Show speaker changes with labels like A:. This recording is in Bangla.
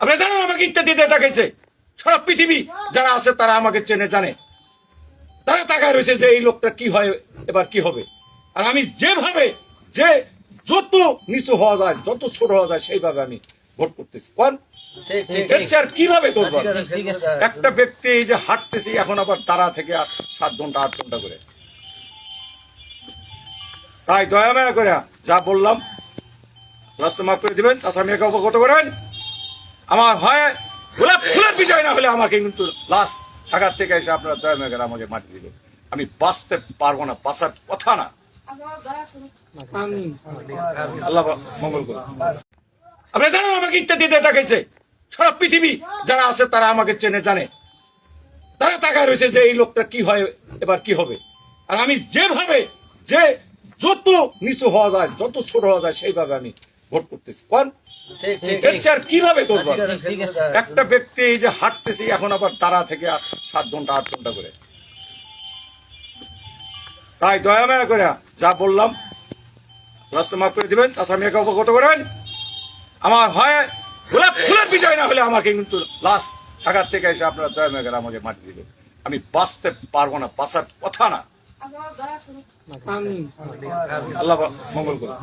A: আপনারা জানেন আমাকে ইত্যাদি দিয়ে তাকাইছে। সারা পৃথিবী যারা আছে তারা আমাকে চেনে জানে, তারা তাকায় রয়েছে যে এই লোকটা কি হয়, এবার কি হবে। আর আমি যেভাবে যে যত নিচু হওয়া যায়, যত ছোট হওয়া যায়, সেইভাবে আমি ভোট করতেছি। কোন আর কিভাবে করবো? একটা ব্যক্তি এই যে হাঁটতেছি এখন আবার তারা থেকে 7 ঘন্টা 8 ঘন্টা করে। তাই দয়া মায়া করে যা বললাম রাস্তা মাফ করে দিবেন, চাষা মেয়েকে অবগত করেন। আমার হয় গোলাপ ফুলের বিজয় না হলে আমাকে কিন্তু লাশ ঢাকার থেকে এসে আপনারা দয়া মায়া করে আমাকে মাটি দিবেন। আমি বাঁচতে পারবো না, বাঁচার কথা না। আল্লাহ মঙ্গল করুন। আপনারা জানেন আমাকে ইত্যাদি দিয়ে তাকাইছে। সারা পৃথিবী যারা আছে তারা আমাকে চেনে জানে, তারা তাকায় রয়েছে যে এই লোকটা কি হয়, এবার কি হবে। আর আমি যেভাবে যে যত নিচু হওয়া যায়, যত ছোট হওয়া যায়, সেইভাবে আমি ভোট করতেছি। কোন আর কিভাবে করবো? একটা ব্যক্তি এই যে হাঁটতেছি এখন আবার তারা থেকে 7 ঘন্টা 8 ঘন্টা করে। তাই দয়া মায়া করে যা বললাম রাস্তা মাফ করে দিবেন, চাষা মেয়েকে অবগত করেন। আমার হয় গোলাপ ফুলের বিজয় না হলে আমাকে কিন্তু লাশ ঢাকার থেকে এসে আপনারা দয়া মায়া করে আমাকে মাটি দিবেন। আমি বাঁচতে পারবো না, বাঁচার কথা না। আল্লাহ মঙ্গল করুন।